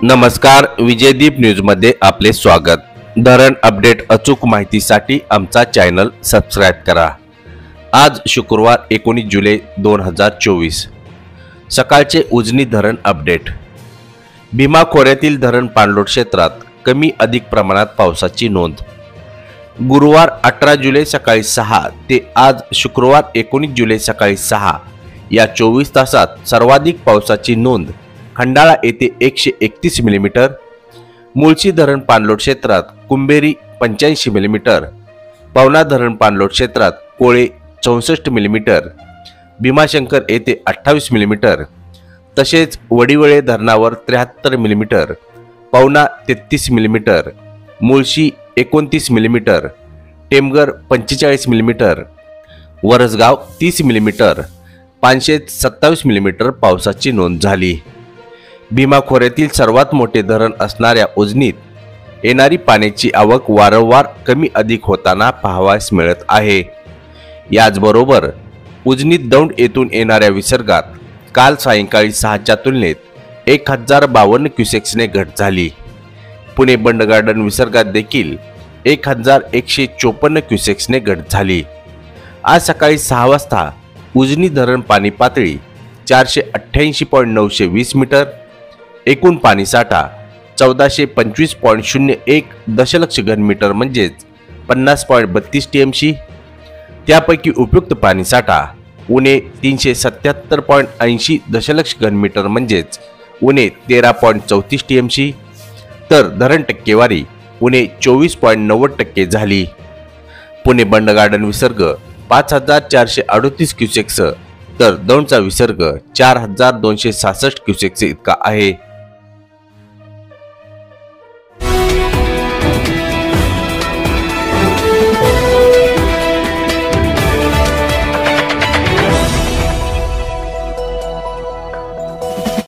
नमस्कार, विजयदीप न्यूजमध्ये आपले स्वागत। धरण अपडेट अचूक माहितीसाठी आमचा चॅनल सबस्क्राइब करा। आज शुक्रवार 19 जुलै 2024 सकाळचे उजनी धरण अपडेट। भीमा खोऱ्यातील धरण पाणलोट क्षेत्रात कमी अधिक प्रमाणात पावसाची नोंद। गुरुवार 18 जुलै सकाळी 6 ते आज शुक्रवार 19 जुलै सकाळी 6 या 24 तासात सर्वाधिक पावसाची नोंद खंडाळा येथे 131 मिलीमीटर, मुळशी धरण पाणलोट क्षेत्रात कुंभेरी 85 मिलीमीटर, पवना धरण पाणलोट क्षेत्रात कोळे 64 मिलीमीटर, भीमाशंकर येथे 28 मिलीमीटर, तसेच वडिवळे धरणावर 73 millimetre, Pavana 33 millimetre, Mulshi 29 millimetre, Temghar 45 millimetre, Varasgaon 30 millimetre, Panshet 27 millimetre पावसाची नोंद झाली। भीमा खोऱ्यातील सर्वात मोठे धरण असणाऱ्या उजनीत येणारी पाण्याची आवक वारंवार कमी अधिक होताना पाहावयास मिळत आहे। याचबरोबर उजनीत दौंड येथून येणाऱ्या विसर्गात काल सायंकाळी 6च्या तुलनेत 1052 क्युसेक्सने घट झाली। पुणे बंड गार्डन विसर्गात देखील 1154 क्युसेक्सने घट झाली। आज सकाळी 6 वाजता उजनी धरण पाणी पातळी 488.920 मीटर, एकूण पाणी साठा 1425.01 दशलक्ष घनमीटर म्हणजेच 50.32 टीएमसी। त्यापैकी उपयुक्त पाणी साठा उणे 377.80 दशलक्ष घनमीटर म्हणजेच उणे 13.34 टीएमसी, तर धरण टक्केवारी उणे 24.90% झाली। पुणे बंड गार्डन विसर्ग 5438 क्युसेक्स तर दौंडचा विसर्ग 4266 क्युसेक्स इतका आहे।